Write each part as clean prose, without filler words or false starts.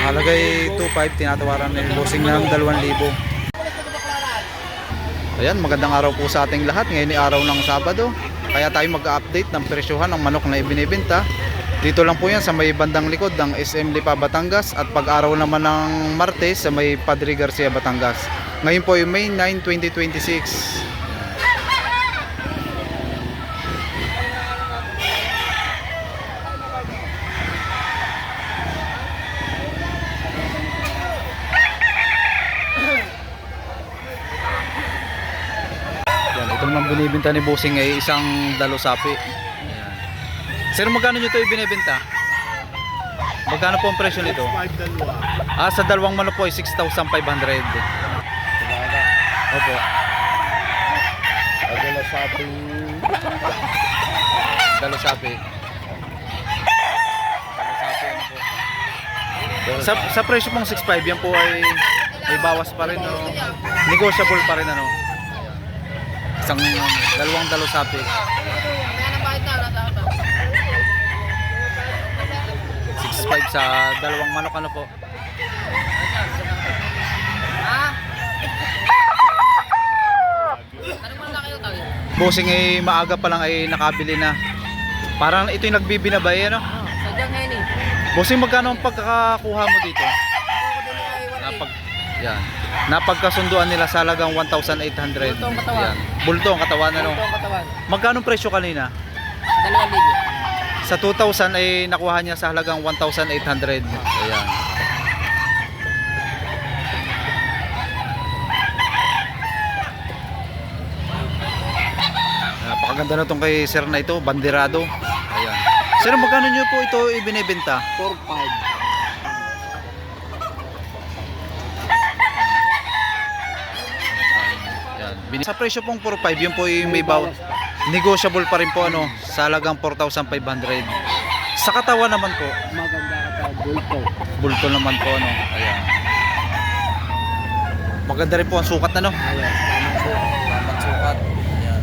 Halagay 2.5, tinatawaran ng bossing ng 2,000. Ayan, magandang araw po sa ating lahat. Ngayon ay araw ng Sabado, kaya tayo mag-update ng presyohan ng manok na ibinibenta. Dito lang po yan sa may bandang likod ng SM Lipa, Batangas, at pag-araw naman ng Martes sa may Padre Garcia, Batangas. Ngayon po ay May 9, 2026. Ito naman binibenta ni Bossing ay isang dalosapi. Ayan. Sir, magkano nyo ito ibinibenta? Magkano po ang presyo nito? Sa dalawang manok po ay 6,500. Opo. Dalosapi. Dalosapi. Ano po? Sa presyo pong 6,500 yan po ay may bawas pa rin, no? Negotiable pa rin, ano? Isang dalawang dalosapi. 6,500 sa dalawang manok, ano po? Bossing ay maaga pa lang ay nakabili na. Parang ito yung nagbibinabay, ano? Sadyang hen eh. Bossing, magkano ang pagkakakuha mo dito? Yan. Napagkasunduan nila sa halagang 1,800. Bulto ang katawan. Yan. Bulto ang katawan, ano? Ito ang katawan. Magkano ang presyo kanina? 2,000. Sa 2,000 ay nakuha niya sa halagang 1,800. Ayan. Napakaganda na itong kay sir na ito, bandirado. Ayan. Sir, magkano niyo po ito ibinebenta? 4,500. Sa presyo pong 4,500, yun po yung may bawas. Negotiable pa rin po, ano, sa halagang 4,500. Sa katawan naman po, Maganda ka pa, bulto. bulto naman po, ano. Ayan. Maganda rin po ang sukat, ano. Ayan, tama po. Tamang sukat. Ayan.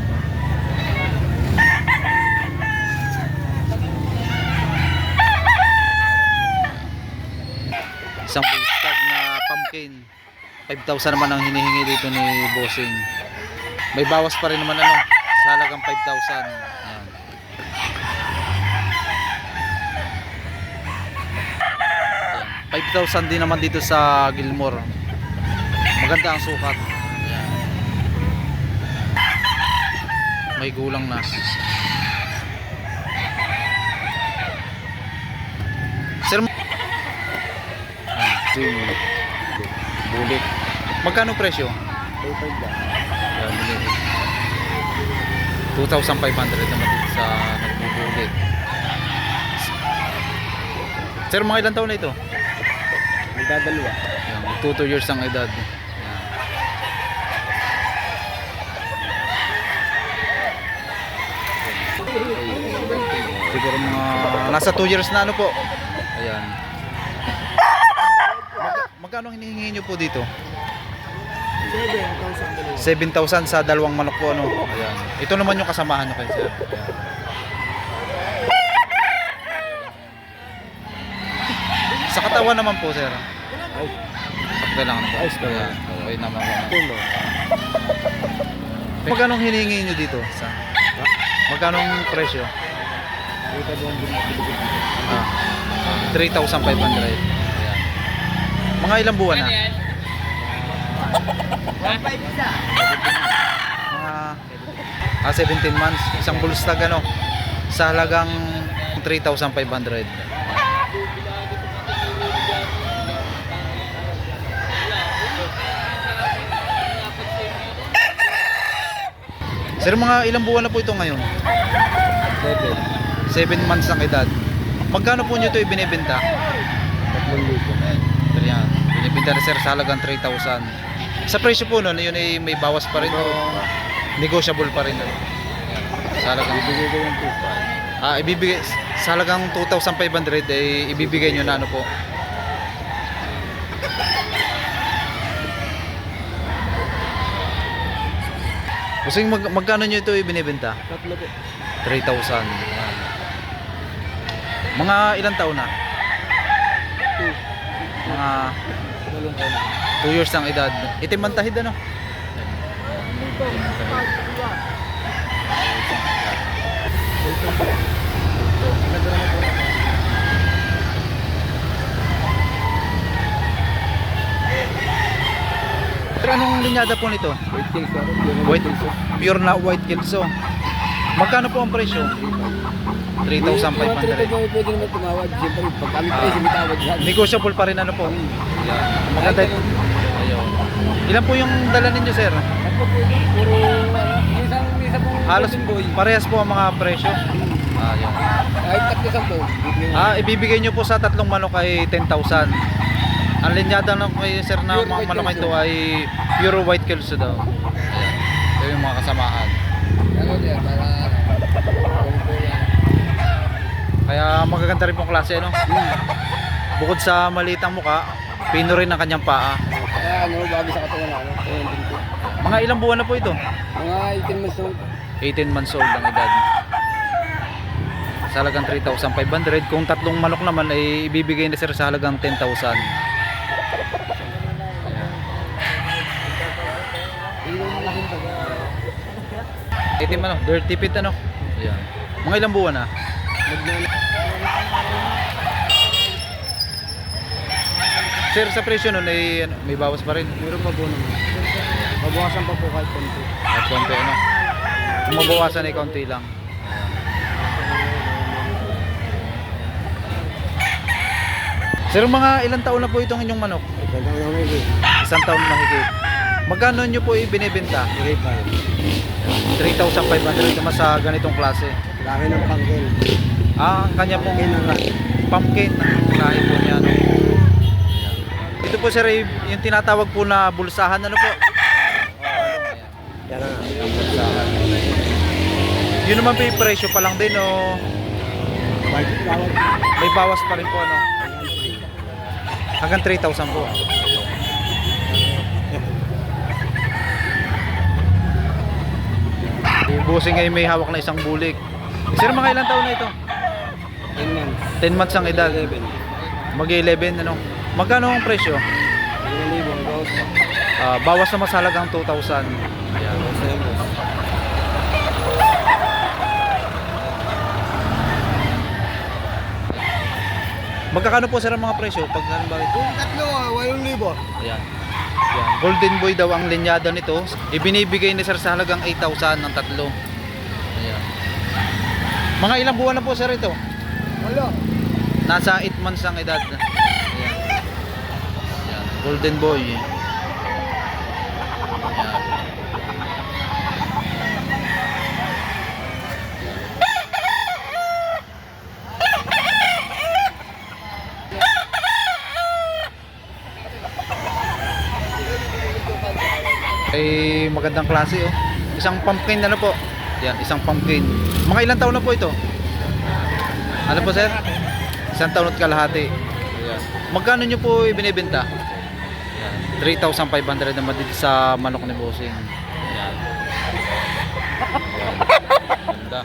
Isang full stag na pumpkin. 5,000 naman ang hinihingi dito ni Bossing. May bawas pa rin naman, ano, sa halagang 5,000. Ayan. Ayan. 5,000 din naman dito sa Gilmore. Maganda ang sukat. Ayan. May gulang na. Sir, bulik. Magkano presyo? 2,500 lang. Yan, 2,500 naman dito sa nagbubulit. Sir, mga ilang taon na ito? Magdadalawa. Yan, 2 years ang edad. Yan. Siguro mga nasa 2 years na, ano po. Ayan. Magkano hinihingi nyo po dito? 7,000 sa dalawang manok po, ano. Ayan. Ito naman yung kasamahan nyo kayo, sir. Ayan. Sa katawan naman po, sir. Sakto lang po. Ayan. Okay naman po. Magkano hinihingi nyo dito? Magkano presyo? 3,500. Ayan. Mga ilang buwan na? Mga 17 months. Isang bull stag, ano, sa halagang 3,500. Sir, mga ilang buwan na po ito ngayon? 7 months ang edad. Magkano po nyo ito ibinibenta? 3,000. Yan. Binibenta na, sir, sa halagang 3,000. Sa presyo po nun, yun ay may bawas pa rin, o negotiable pa rin. Sa halagang Ibigay ko yung 2,500. ibibigay sa halagang 2,500 ay ibibigay nyo na, ano po. Kasi magkano nyo ito ibinibenta? 3,000 po. 3,000. Mga ilang taon na? Two. Mga Dalawang taon na. 2 years ang edad. Itim ang tahid ano? Ganda naman po. Pero anong linyada po nito? White kills ako. White, pure na white kelso. Magkano po ang presyo? 3,500. Pwede naman tumawad. Siyempre, pag kami tayo, sumitawad yan. Negotiable pa rin ano po? Yan. Maganda. Ayun. Ilan po yung dala ninyo, sir? Ako po, puro, isa pong Halos golden boy. parehas po ang mga presyo. Ayun. Kahit tatlo sa po. Ibibigay nyo po sa tatlong manok ay 10,000. Ang linyada ng kay sir na Pure mga white manok kelso. ito ay pure white kelso daw. Ayan. Ito yung mga kasamahan. Ano yan, para, po yan. Kaya magaganda rin pong klase, ano? Bukod sa maliit ang muka, pino rin ang kanyang paa. Kaya ano, bago sa katawan ako. Kaya din ko. Mga ilang buwan na po ito? Mga 18 months old. 18 months old ang edad. Sa halagang 3,500. Kung tatlong manok naman ay ibibigay na sir sa halagang 10,000. Hindi mo malaking taga. 18 ano? Dirty pit ano? Ayan. Mga ilang buwan na? Sir, sa presyo nun ay may bawas pa rin. Meron pa po naman. Mabawasan pa po kahit konti. At konti ano. Kung mabawasan ay konti lang. Sir, mga ilang taon na po itong inyong manok? Ganda ko naman ito. Isang taon mahigit. Magkano nyo po ibinibenta? Great tayo. 3,500 naman sa ganitong klase. Laki ng pangkel. Ang kanya pong Pangkel ng rat. pumpkin. Lahi po niya. No? Ito po sir, yung tinatawag po na bulsahan. Ano po? Yan na. Yung bulsahan. Yun naman po yung presyo pa lang din. O Budget tawag. may bawas pa rin po. No? Hanggang 3,000 po. Busing ay may hawak na isang bulik. Sir, mga ilang taon na ito? 10 months. 10 months ang edad. 11. Mag-11 ano. Magkano ang presyo? 1,000. Bawas pa. Bawas naman sa halagang 2,000. Ayan. Bawas na yun, boss. Magkakano po sir ang mga presyo? Pag halimbawa ito? Tatlo, 8,000. Ayan. Ayan. Golden boy daw ang linyada nito. Ibinibigay ni sir sa halagang 8,000 ng tatlo. Ayan. Mga ilang buwan na po sir ito? Wala. Nasa 8 months ang edad. Ayan. Ayan. Golden boy. Ayan. Ay magandang klase oh. Isang pumpkin ano po? Yan, isang pumpkin. Mga ilang taon na po ito? Ano po sir? Isang taon at kalahati. Ayan. Magkano nyo po ibinibenta? Ayan. 3,500 naman dito sa manok ni Bossing. Ayan. Ayan. Ganda.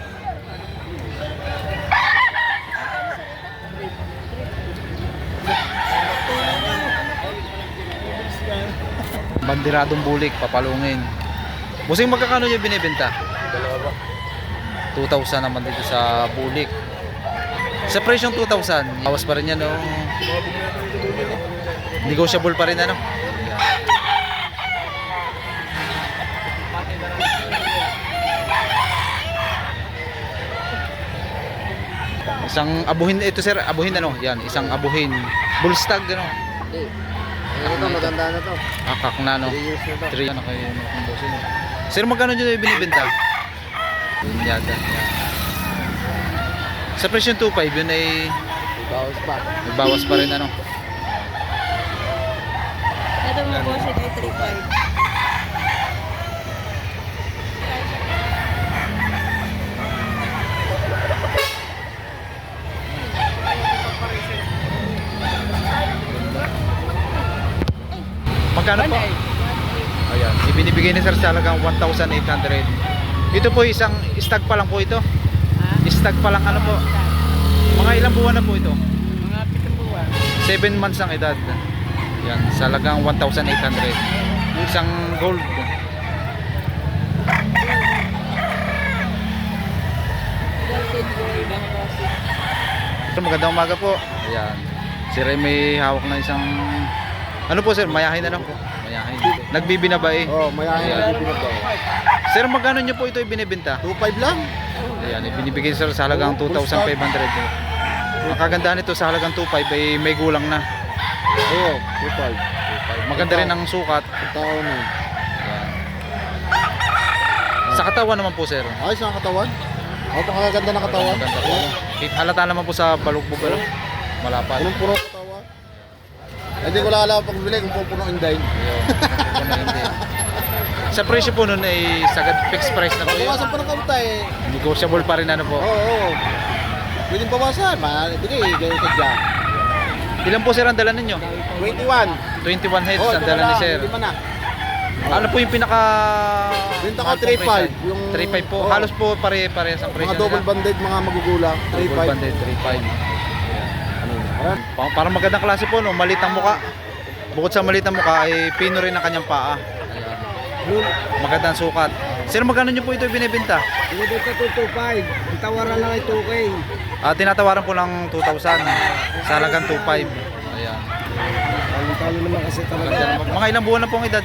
Bandiradong bulik, papalungin. Bossing, magkakano nyo binibenta? Dalawa ba? 2,000 naman dito sa bulik. Sa presyong 2,000, bawas pa rin yan, no? Negotiable pa rin, ano? Ayan. Isang abuhin, ito sir, abuhin ano? Yan, isang abuhin. Bullstag, ano? Hindi. Ano to, maganda na to. Akak na, no? 3 years na to. 3 ano kayo ng bossing. Sir, magkano nyo binibenta? Yada. Yan. Sa presyong 2,500, yun ay Bawas pa. may bawas pa rin, ano? Ito mga bossing ay 3.5. Magkano po? Ayan, ibinibigay ni sir sa halagang 1,800. Ito po isang stag pa lang po ito. Stag pa lang ano po? Mga ilang buwan na po ito? Mga 7 buwan. 7 months ang edad. Yan, sa halagang 1,800. Yung isang gold. Golden gold ang bossing. Sir, magandang umaga po. Ayan. Si Ray may hawak na isang... Ano po sir? Mayahin na lang po. Mayahin. Nagbibinabae. Oh, mayahin Ayan. na binibigay. Sir, magkano nyo po ito ibinibenta? 2.5 lang. Ayan, ibinibigay sir sa halagang 2,500. Ang kagandahan nito sa halagang 2,500 ay may gulang na. Oo, 2.5. Maganda rin ang sukat. Tao na. Ayan. Sa katawan naman po sir. Ayos ang katawan. Oh, pakaganda ng katawan. Maganda po. Halata naman po sa balugbog. Ano? Malapad. Punong-puno katawan. Hindi ko lang alam pag bili kung pupunuin din. Ayun. Ano, hindi. Sa presyo po nun ay sagad fixed price na po yun. Bawasan pa ng kaunta eh. Negotiable pa rin ano po. Oo, oo. Pwedeng bawasan. Bigay, ganyan sa dyan. Ilan po sir ang dala ninyo? 21. 21 heads ang dala ni sir. Hindi pa na. Ano po yung pinaka... Benta ko mahal pong 3.5, price? yung- 3.5 po. Oo. Halos po pare-parehas ang presyo Mga double nila. banded, mga magugulang. Double 3.5. banded, 3.5. Ano yun? Ayan. Parang magandang klase po, no? Malit ang muka. Bukod sa malit ang muka, ay pino rin ang kanyang paa. Magandang sukat. Sir, magkano nyo po ito binibenta? Binibenta ko 2.5. Ang tawaran lang ay 2K. Tinatawaran po ng 2,000. Sa halagang 2.5. Ayan. Talo naman kasi talaga. Maganda naman. Mga ilang buwan na po ang edad?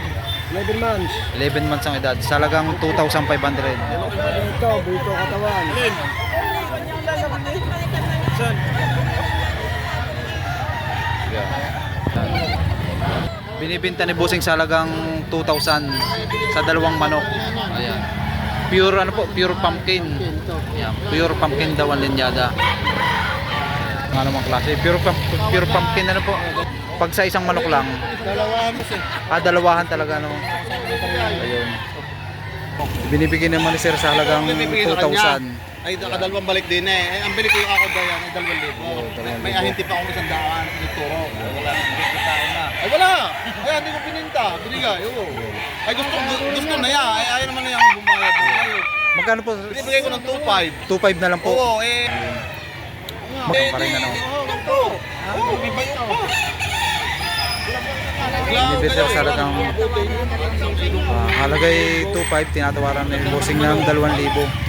11 months. 11 months ang edad. Sa halagang 2,500. Ito, buto katawan. Binibenta ni Busing sa halagang 2,000 sa dalawang manok. Ayan. Pure ano po, pure pumpkin. Ayan, pure pumpkin daw ang linyada. Ano namang klase? Pure pumpkin ano po. Pag sa isang manok lang, Dalawahan mo siya. dalawahan talaga no. Ayun. Binibigyan naman ni Sir sa halagang 2,000. Ay, nakadalawang balik din eh. Ang bili ko yung ako daw yan, ay 2,000. May ahinti pa akong 100, tinuturo. Wala nang gusto tao na. Ay, wala! Ay, hindi ko pininta. Binigay, oo. Ay, gusto na yan. Ay, ayaw naman na yung bumayad. Ayaw. Magkano po? Binibigay ko ng 2,500. 2,500 na lang po. Oo, eh. Magkano pa rin ano. Oo, ganito. Oo, may bayo pa. Binibigyan Sir sa halagang halagay 2,500, tinatawaran ni Busing ng 2,000.